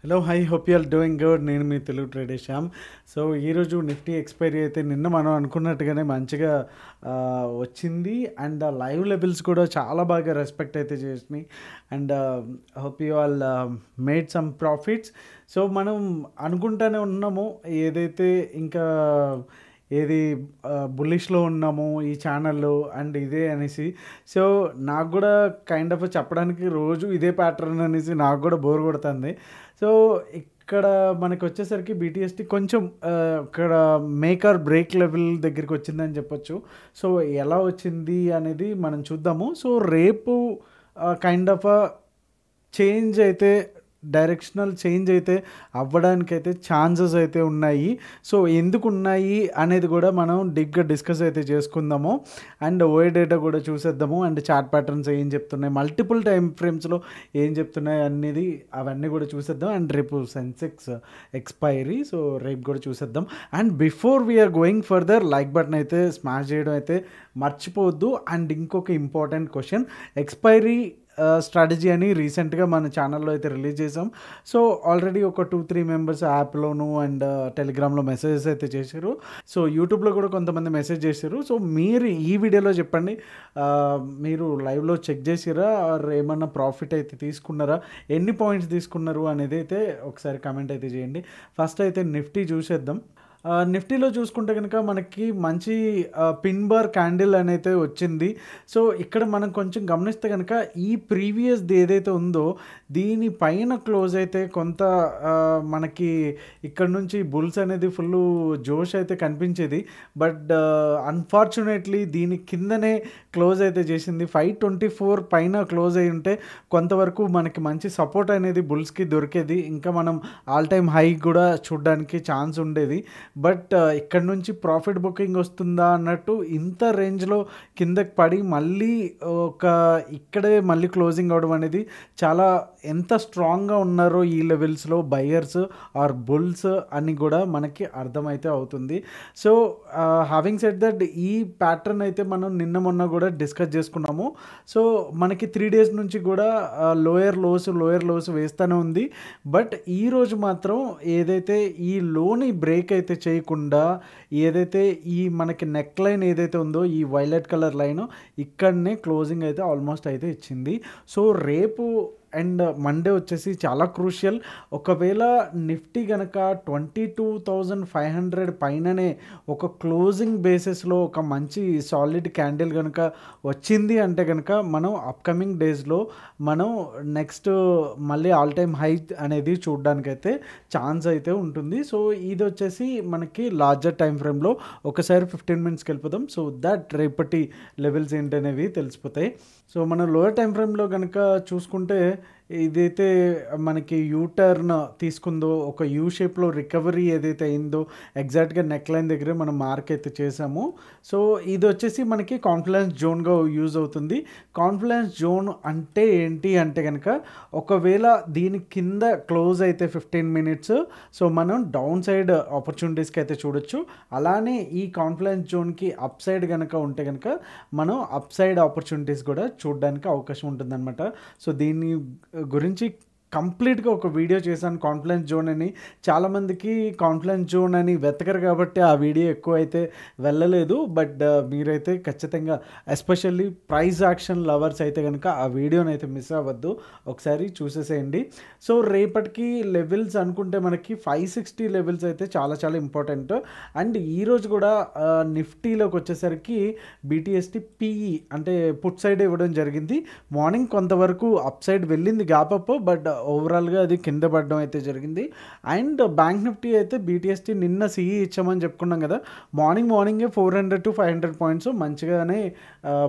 Hello hi hope you are doing good. నేను మీ Telugu trader Shyam. So ఈరోజు నిఫ్టీ ఎక్స్పైరీ అయితే నిన్న మనం అనుకున్నట్టుగానే మంచిగా వచ్చింది. అండ్ లైవ్ లెవెల్స్ కూడా చాలా బాగా రెస్పెక్ట్ అయితే చేసినాయి. And hope you all made some profits. So మనం అనుకుంటానే ఉన్నాము ఏదైతే ఇంకా ఏది బుల్లిష్లో ఉన్నాము ఈ ఛానల్లో అండ్ ఇదే అనేసి. సో నాకు కూడా కైండ్ ఆఫ్ చెప్పడానికి రోజు ఇదే ప్యాటర్న్ అనేసి నాకు కూడా బోర్ కొడుతుంది. సో ఇక్కడ మనకు వచ్చేసరికి బీటీఎస్టీ కొంచెం ఇక్కడ మేక్ ఆర్ బ్రేక్ లెవెల్ దగ్గరికి వచ్చిందని చెప్పొచ్చు. సో ఎలా వచ్చింది అనేది మనం చూద్దాము. సో రేపు కైండ్ ఆఫ్ చేంజ్ అయితే డైరెక్షనల్ చేంజ్ అయితే అవ్వడానికైతే ఛాన్సెస్ అయితే ఉన్నాయి. సో ఎందుకు ఉన్నాయి అనేది కూడా మనం డీప్గా డిస్కస్ అయితే చేసుకుందాము. అండ్ ఓఏ డేటా కూడా చూసేద్దాము. అండ్ చార్ట్ ప్యాటర్న్స్ ఏం చెప్తున్నాయి, మల్టిపుల్ టైం ఫ్రేమ్స్లో ఏం చెప్తున్నాయి అనేది అవన్నీ కూడా చూసేద్దాం. అండ్ రేపు సెన్సెక్స్ ఎక్స్పైరీ, సో రేపు కూడా చూసేద్దాం. And before we're going further like button అయితే స్మాష్ చేయడం అయితే మర్చిపోవద్దు. అండ్ ఇంకొక ఇంపార్టెంట్ క్వశ్చన్, ఎక్స్పైరీ స్ట్రాటజీ అని రీసెంట్గా మన ఛానల్లో అయితే రిలీజ్ చేసాం. సో ఆల్రెడీ ఒక 2-3 మెంబర్స్ యాప్లోను అండ్ టెలిగ్రామ్లో మెసేజెస్ అయితే చేశారు. సో యూట్యూబ్లో కూడా కొంతమంది మెసేజ్ చేశారు. సో మీరు ఈ వీడియోలో చెప్పండి, మీరు లైవ్లో చెక్ చేసిరా ఆర్ ఏమన్నా ప్రాఫిట్ అయితే తీసుకున్నారా, ఎన్ని పాయింట్స్ తీసుకున్నారు అనేది అయితే ఒకసారి కమెంట్ అయితే చేయండి. ఫస్ట్ అయితే నిఫ్టీ చూసేద్దాం. నిఫ్టీలో చూసుకుంటే కనుక మనకి మంచి పిన్ బార్ క్యాండిల్ అనేది వచ్చింది. సో ఇక్కడ మనం కొంచెం గమనిస్తే కనుక ఈ ప్రీవియస్ది ఏదైతే ఉందో దీనిపైన క్లోజ్ అయితే కొంత మనకి ఇక్కడ నుంచి బుల్స్ అనేది ఫుల్ జోష్ అయితే కనిపించేది. బట్ అన్ఫార్చునేట్లీ దీని కిందనే క్లోజ్ అయితే చేసింది. 524 పైన క్లోజ్ అయి ఉంటే కొంతవరకు మనకి మంచి సపోర్ట్ అనేది బుల్స్కి దొరికేది, ఇంకా మనం ఆల్ టైమ్ హై కూడా చూడడానికి ఛాన్స్ ఉండేది. బట్ ఇక్కడ నుంచి ప్రాఫిట్ బుకింగ్ వస్తుందా అన్నట్టు ఇంత రేంజ్లో కిందకి పడి మళ్ళీ ఇక్కడే మళ్ళీ క్లోజింగ్ అవడం అనేది చాలా ఎంత స్ట్రాంగ్గా ఉన్నారో ఈ లెవెల్స్లో బయర్స్ ఆర్ బుల్స్ అని కూడా మనకి అర్థమైతే అవుతుంది. సో హ్యావింగ్ సెడ్ దట్ ఈ ప్యాటర్న్ అయితే మనం నిన్న మొన్న కూడా డిస్కస్ చేసుకున్నాము. సో మనకి 3 డేస్ నుంచి కూడా లోయర్ లోస్ వేస్తూనే ఉంది. బట్ ఈరోజు మాత్రం ఏదైతే ఈ లోని బ్రేక్ అయితే చేయకుండా ఏదైతే ఈ మనకి నెక్ లైన్ ఏదైతే ఉందో ఈ వైలెట్ కలర్ లైన్ ఇక్కడనే క్లోజింగ్ అయితే ఆల్మోస్ట్ అయితే ఇచ్చింది. సో రేపు అండ్ మండే వచ్చేసి చాలా క్రూషియల్. ఒకవేళ నిఫ్టీ కనుక 22,500 పైననే ఒక క్లోజింగ్ బేసిస్లో ఒక మంచి సాలిడ్ క్యాండిల్ కనుక వచ్చింది అంటే కనుక మనం అప్కమింగ్ డేస్లో మనం నెక్స్ట్ మళ్ళీ ఆల్ టైమ్ హై అనేది చూడడానికైతే ఛాన్స్ అయితే ఉంటుంది. సో ఇది వచ్చేసి మనకి లార్జర్ టైం ఫ్రేమ్లో ఒకసారి 15 మినిట్స్కి వెళ్ళిపోదాం. సో దట్ రేపటి లెవెల్స్ ఏంటనేవి తెలిసిపోతాయి. సో మనం లోయర్ టైం ఫ్రేమ్లో కనుక చూసుకుంటే ఇదైతే మనకి యూటర్న్ తీసుకుందో ఒక యూ షేప్లో రికవరీ ఏదైతే అయిందో ఎగ్జాక్ట్గా నెక్ లైన్ దగ్గరే మనం మార్క్ అయితే చేసాము. సో ఇది వచ్చేసి మనకి కాన్ఫిడెన్స్ జోన్గా యూజ్ అవుతుంది. కాన్ఫిడెన్స్ జోన్ అంటే ఏంటి అంటే కనుక ఒకవేళ దీని కింద క్లోజ్ అయితే 15 మినిట్స్ సో మనం డౌన్ సైడ్ ఆపర్చునిటీస్కి అయితే చూడొచ్చు. అలానే ఈ కాన్ఫిడెన్స్ జోన్కి అప్ సైడ్ కనుక ఉంటే కనుక మనం అప్ సైడ్ ఆపర్చునిటీస్ కూడా చూడడానికి అవకాశం ఉంటుందన్నమాట. సో దీన్ని గురించి కంప్లీట్గా ఒక వీడియో చేశాను కాన్ఫిడెన్స్ జోన్ అని. చాలామందికి కాన్ఫిడెన్స్ జోన్ అని వెతకరు కాబట్టి ఆ వీడియో ఎక్కువ అయితే వెళ్ళలేదు. బట్ మీరైతే ఖచ్చితంగా ఎస్పెషల్లీ ప్రైస్ యాక్షన్ లవర్స్ అయితే కనుక ఆ వీడియోని అయితే మిస్ అవ్వద్దు, ఒకసారి చూసేసేయండి. సో రేపటికి లెవెల్స్ అనుకుంటే మనకి 560 లెవెల్స్ అయితే చాలా చాలా ఇంపార్టెంట్. అండ్ ఈరోజు కూడా నిఫ్టీలోకి వచ్చేసరికి బీటీఎస్టీ పీఈ అంటే పుట్ సైడ్ ఇవ్వడం జరిగింది. మార్నింగ్ కొంతవరకు అప్ సైడ్ వెళ్ళింది గ్యాప్ అప్, బట్ ఓవరాల్గా అది కింద పడడం అయితే జరిగింది. అండ్ బ్యాంక్ నిఫ్టీ అయితే బీటీఎస్టీ నిన్న సిఈ ఇచ్చామని చెప్పుకున్నాం కదా, మార్నింగే 400 to 500 పాయింట్స్ మంచిగానే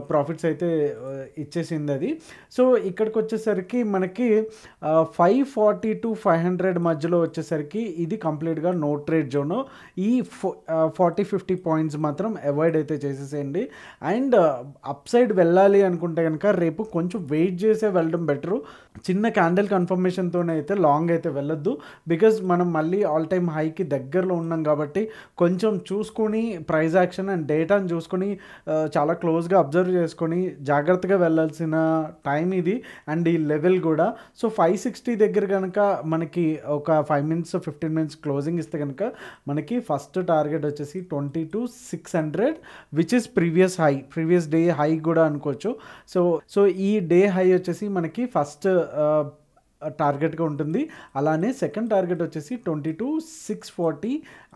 ప్రాఫిట్స్ అయితే ఇచ్చేసింది అది. సో ఇక్కడికి వచ్చేసరికి మనకి 540 to 500 మధ్యలో వచ్చేసరికి ఇది కంప్లీట్గా నో ట్రేడ్ జోన్. ఈ 40-50 పాయింట్స్ మాత్రం అవాయిడ్ అయితే చేసేసేయండి. అండ్ అప్ సైడ్ వెళ్ళాలి అనుకుంటే కనుక రేపు కొంచెం వెయిట్ చేసే వెళ్ళడం బెటరు. చిన్న క్యాండిల్ కన్ఫర్మేషన్ ఇన్ఫర్మేషన్తోనే అయితే లాంగ్ అయితే వెళ్ళొద్దు. బికాజ్ మనం మళ్ళీ ఆల్ టైమ్ హైకి దగ్గరలో ఉన్నాం కాబట్టి కొంచెం చూసుకొని ప్రైస్ యాక్షన్ అండ్ డేటాను చూసుకొని చాలా క్లోజ్గా అబ్జర్వ్ చేసుకొని జాగ్రత్తగా వెళ్ళాల్సిన టైం ఇది. అండ్ ఈ లెవెల్ కూడా సో 560 దగ్గర కనుక మనకి ఒక 5 మినిట్స్ 15 మినిట్స్ క్లోజింగ్ ఇస్తే కనుక మనకి ఫస్ట్ టార్గెట్ వచ్చేసి 22,600 which is previous day high కూడా అనుకోవచ్చు. సో ఈ డే హై వచ్చేసి మనకి ఫస్ట్ టార్గెట్గా ఉంటుంది. అలానే సెకండ్ టార్గెట్ వచ్చేసి 22,640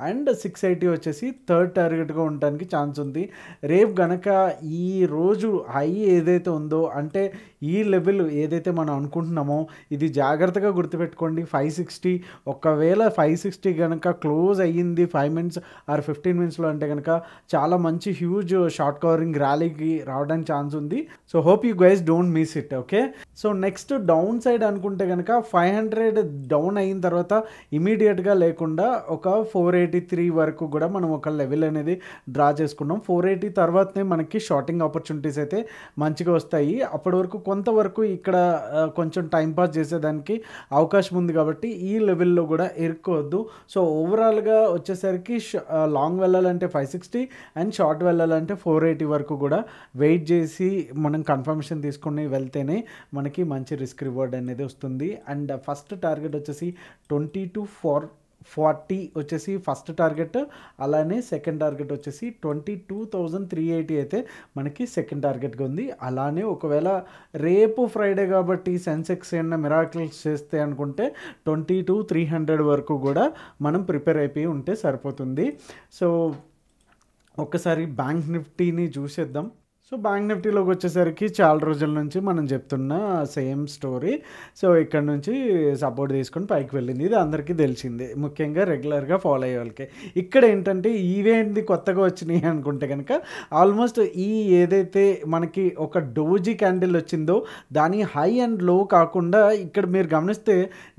అండ్ 680 వచ్చేసి థర్డ్ టార్గెట్గా ఉండడానికి ఛాన్స్ ఉంది. రేపు గనక ఈ రోజు హై ఏదైతే ఉందో అంటే ఈ లెవెల్ ఏదైతే మనం అనుకుంటున్నామో ఇది జాగ్రత్తగా గుర్తుపెట్టుకోండి. 560 ఒకవేళ 560 కనుక క్లోజ్ అయ్యింది 5 మినిట్స్ ఆర్ 15 మినిట్స్లో అంటే కనుక చాలా మంచి హ్యూజ్ షార్ట్ కవరింగ్ ర్యాలీకి రావడానికి ఛాన్స్ ఉంది. So hope you guys don't miss it. Okay, so next down side అనుకుంటే కనుక 500 డౌన్ అయిన తర్వాత ఇమీడియట్గా లేకుండా ఒక 483 వరకు కూడా మనం ఒక లెవెల్ అనేది డ్రా చేసుకున్నాం. 480 తర్వాతనే మనకి షార్టింగ్ ఆపర్చునిటీస్ అయితే మంచిగా వస్తాయి. అప్పటి వరకు కొంతవరకు ఇక్కడ కొంచెం టైంపాస్ చేసేదానికి అవకాశం ఉంది కాబట్టి ఈ లెవెల్లో కూడా ఇరుక్కోవద్దు. సో ఓవరాల్గా వచ్చేసరికి లాంగ్ వెళ్ళాలంటే 560 అండ్ షార్ట్ వెళ్ళాలంటే 480 వరకు కూడా వెయిట్ చేసి మనం కన్ఫర్మేషన్ తీసుకుని వెళ్తేనే మనకి మంచి రిస్క్ రివార్డ్ అనేది వస్తుంది. అండ్ ఫస్ట్ టార్గెట్ వచ్చేసి 22,440 వచ్చేసి ఫస్ట్ టార్గెట్. అలానే సెకండ్ టార్గెట్ వచ్చేసి 22,380 అయితే మనకి సెకండ్ టార్గెట్గా ఉంది. అలానే ఒకవేళ రేపు ఫ్రైడే కాబట్టి సెన్సెక్స్ ఏమన్నా మిరాకిల్స్ చేస్తే అనుకుంటే 22,300 వరకు కూడా మనం ప్రిపేర్ అయిపోయి ఉంటే సరిపోతుంది. సో ఒక్కసారి బ్యాంక్ నిఫ్టీని చూసేద్దాం. సో బ్యాంక్ నిఫ్టీలోకి వచ్చేసరికి చాలా రోజుల నుంచి మనం చెప్తున్న సేమ్ స్టోరీ. సో ఇక్కడ నుంచి సపోర్ట్ తీసుకొని పైకి వెళ్ళింది, ఇది అందరికీ తెలిసిందే, ముఖ్యంగా రెగ్యులర్గా ఫాలో అయ్యే వాళ్ళకి. ఇక్కడ ఏంటంటే ఈవేంటి కొత్తగా వచ్చినాయి అనుకుంటే కనుక ఆల్మోస్ట్ ఈ ఏదైతే మనకి ఒక డోజీ క్యాండిల్ వచ్చిందో దాని హై అండ్ లో కాకుండా ఇక్కడ మీరు గమనిస్తే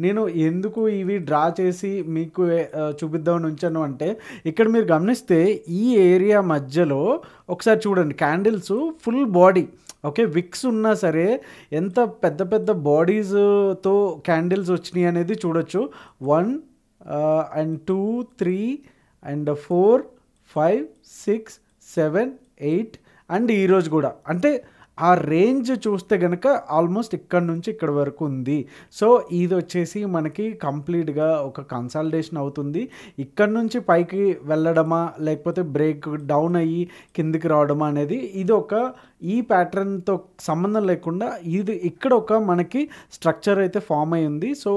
నేను ఎందుకు ఇవి డ్రా చేసి మీకు చూపిద్దామని ఉంచాను అంటే ఇక్కడ మీరు గమనిస్తే ఈ ఏరియా మధ్యలో ఒకసారి చూడండి candles full body. Okay, wicks ఉన్నా సరే ఎంత పెద్ద పెద్ద బాడీస్తో క్యాండిల్స్ వచ్చినాయి అనేది చూడొచ్చు. 1 and 2 3 and 4 5 6 7 8 అండ్ ఈరోజు కూడా అంటే ఆ రేంజ్ చూస్తే కనుక ఆల్మోస్ట్ ఇక్కడ నుంచి ఇక్కడ వరకు ఉంది. సో ఇది వచ్చేసి మనకి కంప్లీట్గా ఒక కన్సాలిడేషన్ అవుతుంది. ఇక్కడ నుంచి పైకి వెళ్ళడమా లేకపోతే బ్రేక్ డౌన్ అయ్యి కిందికి రావడమా అనేది ఇది ఒక ఈ ప్యాటర్న్తో సంబంధం లేకుండా ఇది ఇక్కడ ఒక మనకి స్ట్రక్చర్ అయితే ఫామ్ అయి ఉంది. సో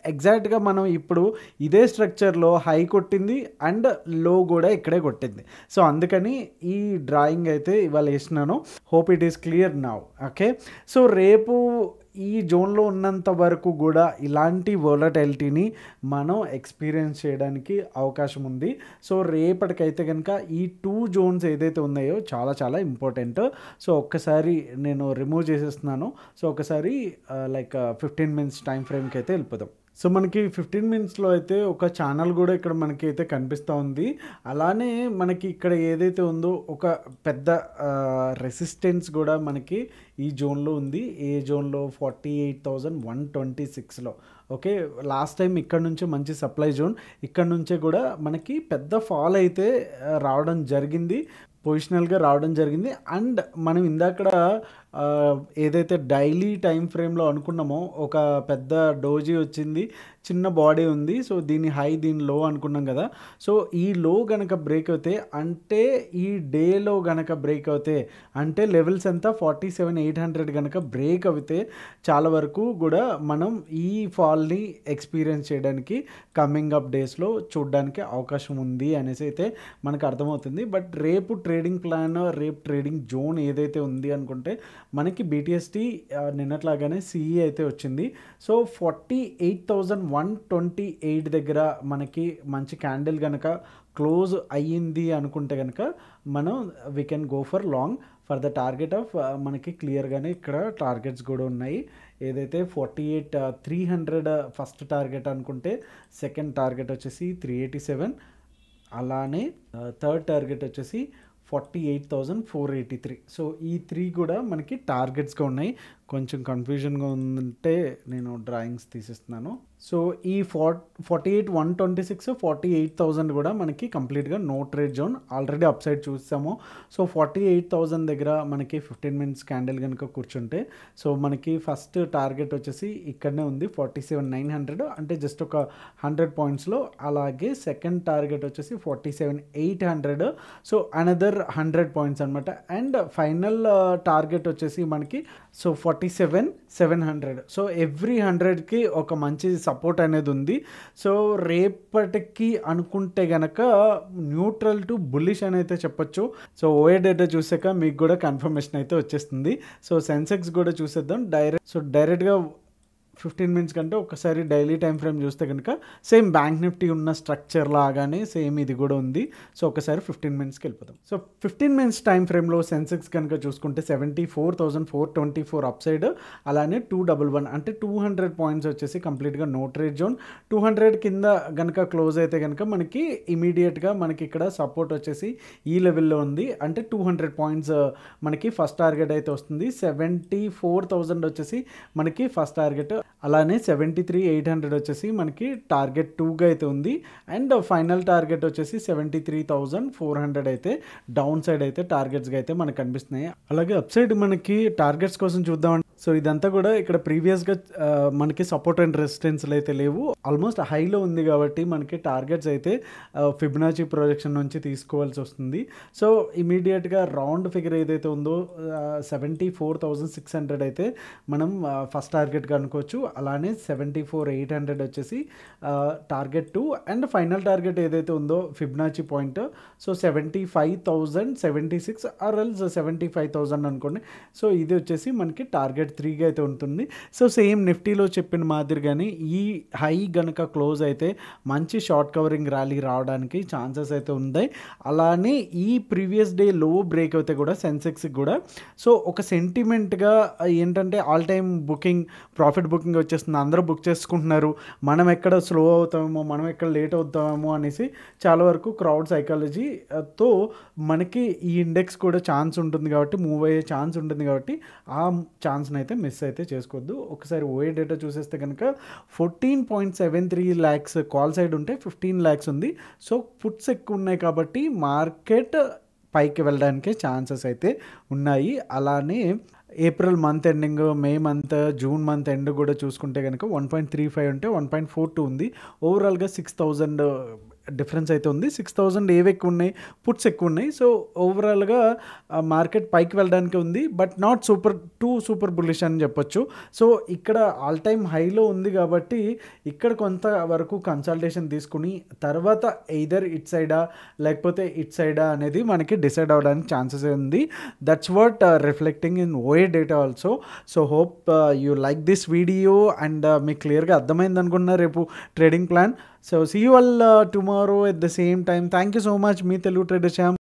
ఎగ్జాక్ట్గా మనం ఇప్పుడు ఇదే స్ట్రక్చర్లో హై కొట్టింది అండ్ లో కూడా ఇక్కడే కొట్టింది. సో అందుకని ఈ డ్రాయింగ్ అయితే ఇవాళ వేసినాను. Hope it is clear now. Okay, so రేపు ఈ జోన్లో ఉన్నంత వరకు కూడా ఇలాంటి వోలటైలిటీని మనం ఎక్స్పీరియన్స్ చేయడానికి అవకాశం ఉంది. సో రేపటికైతే కనుక ఈ 2 జోన్స్ ఏదైతే ఉన్నాయో చాలా చాలా ఇంపార్టెంట్. సో ఒక్కసారి నేను రిమూవ్ చేసేస్తున్నాను. సో ఒకసారి లైక్ 15 మినిట్స్ టైం ఫ్రేమ్కి అయితే వెళ్ళిపోదాం. సో మనకి 15 మినిట్స్లో అయితే ఒక ఛానల్ కూడా ఇక్కడ మనకి అయితే కనిపిస్తూ ఉంది. అలానే మనకి ఇక్కడ ఏదైతే ఉందో ఒక పెద్ద రెసిస్టెన్స్ కూడా మనకి ఈ జోన్లో ఉంది. ఏ జోన్లో 48,126లో. ఓకే, లాస్ట్ టైం ఇక్కడ నుంచే మంచి సప్లై జోన్, ఇక్కడ నుంచే కూడా మనకి పెద్ద ఫాల్ అయితే రావడం జరిగింది, పొజిషనల్గా రావడం జరిగింది. అండ్ మనం ఇందాకడ ఏదైతే డైలీ టైం ఫ్రేమ్లో అనుకున్నామో ఒక పెద్ద డోజీ వచ్చింది, చిన్న బాడీ ఉంది. సో దీని హై దీని లో అనుకున్నాం కదా. సో ఈ లో గనక బ్రేక్ అవుతే అంటే ఈ డేలో గనక బ్రేక్ అవుతే అంటే లెవెల్స్ ఎంత 47,800 గనక బ్రేక్ అవుతే చాలా వరకు కూడా మనం ఈ ఫాల్ని ఎక్స్పీరియన్స్ చేయడానికి కమింగ్ అప్ డేస్లో చూడడానికి అవకాశం ఉంది అనేసి అయితే మనకు అర్థమవుతుంది. బట్ రేపు ట్రేడింగ్ ప్లాన్, రేపు ట్రేడింగ్ జోన్ ఏదైతే ఉంది అనుకుంటే మనకి BTST నిన్నట్లాగానే CE అయితే వచ్చింది. సో 48,128 దగ్గర మనకి మంచి క్యాండిల్ కనుక క్లోజ్ అయ్యింది అనుకుంటే కనుక మనం we can go for long for the target of మనకి క్లియర్గానే ఇక్కడ టార్గెట్స్ కూడా ఉన్నాయి. ఏదైతే 48,300 ఫస్ట్ టార్గెట్ అనుకుంటే సెకండ్ టార్గెట్ వచ్చేసి 387, అలానే థర్డ్ టార్గెట్ వచ్చేసి 48,483. సో ఈ 3 కూడా మనకి టార్గెట్స్గా ఉన్నాయి. కొంచెం కన్ఫ్యూజన్గా ఉంటే నేను డ్రాయింగ్స్ తీసిస్తున్నాను. సో ఈ 48,126 48,000 కూడా మనకి కంప్లీట్గా no trade zone. Already upside చూసాము. సో 48,000 దగ్గర మనకి 15 మినిట్స్ క్యాండిల్ కనుక కూర్చుంటే సో మనకి ఫస్ట్ టార్గెట్ వచ్చేసి ఇక్కడనే ఉంది 47,900, అంటే జస్ట్ ఒక 100 పాయింట్స్లో. అలాగే సెకండ్ టార్గెట్ వచ్చేసి 47,800, సో అనదర్ 100 పాయింట్స్ అనమాట. అండ్ ఫైనల్ టార్గెట్ వచ్చేసి మనకి సో 47,700. సో ఎవ్రీ 100కి ఒక మంచి సపోర్ట్ అనేది ఉంది. సో రేపటికి అనుకుంటే గనక న్యూట్రల్ టు బుల్లిష్ అని అయితే చెప్పొచ్చు. సో ఓఏ డేటా చూసాక మీకు కూడా కన్ఫర్మేషన్ అయితే వచ్చేస్తుంది. సో సెన్సెక్స్ కూడా చూసేద్దాం డైరెక్ట్గా 15 మినిట్స్ కంటే ఒకసారి డైలీ టైం ఫ్రేమ్ చూస్తే కనుక సేమ్ బ్యాంక్ నిఫ్టీ ఉన్న స్ట్రక్చర్ లాగానే సేమ్ ఇది కూడా ఉంది. సో ఒకసారి 15 మినిట్స్కి వెళ్ళిపోతాం. సో 15 మినిట్స్ టైం ఫ్రేమ్లో సెన్సెక్స్ కనుక చూసుకుంటే 74,424 అప్ సైడ్, అలానే 211 అంటే 200 పాయింట్స్ వచ్చేసి కంప్లీట్గా నో ట్రేడ్ జోన్. 200 కింద కనుక క్లోజ్ అయితే కనుక మనకి ఇమీడియట్గా మనకి ఇక్కడ సపోర్ట్ వచ్చేసి ఈ లెవెల్లో ఉంది. అంటే 200 పాయింట్స్ మనకి ఫస్ట్ టార్గెట్ అయితే వస్తుంది. 74,000 వచ్చేసి మనకి ఫస్ట్ టార్గెట్, అలానే 73,800 వచ్చేసి మనకి టార్గెట్ 2గా అయితే ఉంది. అండ్ ఫైనల్ టార్గెట్ వచ్చేసి 73,400 అయితే డౌన్ సైడ్ అయితే టార్గెట్స్గా అయితే మనకు కనిపిస్తున్నాయి. అలాగే అప్ సైడ్ మనకి టార్గెట్స్ కోసం చూద్దాం. సో ఇదంతా కూడా ఇక్కడ ప్రీవియస్గా మనకి సపోర్ట్ అండ్ రెసిస్టెన్స్లు అయితే లేవు, ఆల్మోస్ట్ హైలో ఉంది కాబట్టి మనకి టార్గెట్స్ అయితే ఫిబొనాచి ప్రొజెక్షన్ నుంచి తీసుకోవాల్సి వస్తుంది. సో ఇమీడియట్గా రౌండ్ ఫిగర్ ఏదైతే ఉందో 74,600 అయితే మనం ఫస్ట్ టార్గెట్గా అనుకోవచ్చు. అలానే 74,800 వచ్చేసి టార్గెట్ 2, అండ్ ఫైనల్ టార్గెట్ ఏదైతే ఉందో Fibonacci point so 75,076 or else 75,000 అనుకోండి. సో ఇది వచ్చేసి మనకి టార్గెట్ 3గా అయితే ఉంటుంది. సో సేమ్ నిఫ్టీలో చెప్పిన మాదిరిగానే ఈ హై గనక క్లోజ్ అయితే మంచి షార్ట్ కవరింగ్ ర్యాలీ రావడానికి ఛాన్సెస్ అయితే ఉన్నాయి. అలానే ఈ ప్రీవియస్ డే లో బ్రేక్ అయితే కూడా సెన్సెక్స్కి కూడా సో ఒక సెంటిమెంట్గా ఏంటంటే all time booking profit booking వచ్చేస్తుంది, అందరూ బుక్ చేసుకుంటున్నారు, మనం ఎక్కడ స్లో అవుతామేమో, మనం ఎక్కడ లేట్ అవుతామేమో అనేసి చాలా వరకు క్రౌడ్ సైకాలజీతో మనకి ఈ ఇండెక్స్ కూడా ఛాన్స్ ఉంటుంది కాబట్టి మూవ్ అయ్యే ఛాన్స్ ఉంటుంది కాబట్టి ఆ ఛాన్స్ని అయితే మిస్ అయితే చేసుకోవద్దు. ఒకసారి ఓఏ డేటా చూసేస్తే కనుక 14.73 lakhs కాల్ సైడ్ ఉంటే 15 lakhs ఉంది. సో పుట్స్ ఎక్కువ ఉన్నాయి కాబట్టి మార్కెట్ పైకి వెళ్ళడానికి ఛాన్సెస్ అయితే ఉన్నాయి. అలానే April month ending, May month, June month end కూడా చూసుకుంటే కనుక 1.35 ఉంటే 1.42 ఉంది. ఓవరాల్గా 6,000 డిఫరెన్స్ అయితే ఉంది. 6,000 ఏవి ఎక్కువ ఉన్నాయి, పుట్స్ ఎక్కువ ఉన్నాయి. సో ఓవరాల్గా మార్కెట్ పైకి వెళ్ళడానికి ఉంది, బట్ నాట్ సూపర్ బుల్లిష్ అని చెప్పొచ్చు. సో ఇక్కడ ఆల్ టైమ్ హైలో ఉంది కాబట్టి ఇక్కడ కొంత వరకు కన్సల్టేషన్ తీసుకుని తర్వాత ఎయిదర్ ఇట్ సైడా లేకపోతే ఇట్ సైడా అనేది మనకి డిసైడ్ అవ్వడానికి ఛాన్సెస్ ఉంది. That's what reflecting in OI data also. So hope you like this video and మీకు క్లియర్గా అర్థమైంది అనుకున్నా రేపు trading plan. So see you all tomorrow at the same time. Thank you so much. Me Telugu Trader Shyam.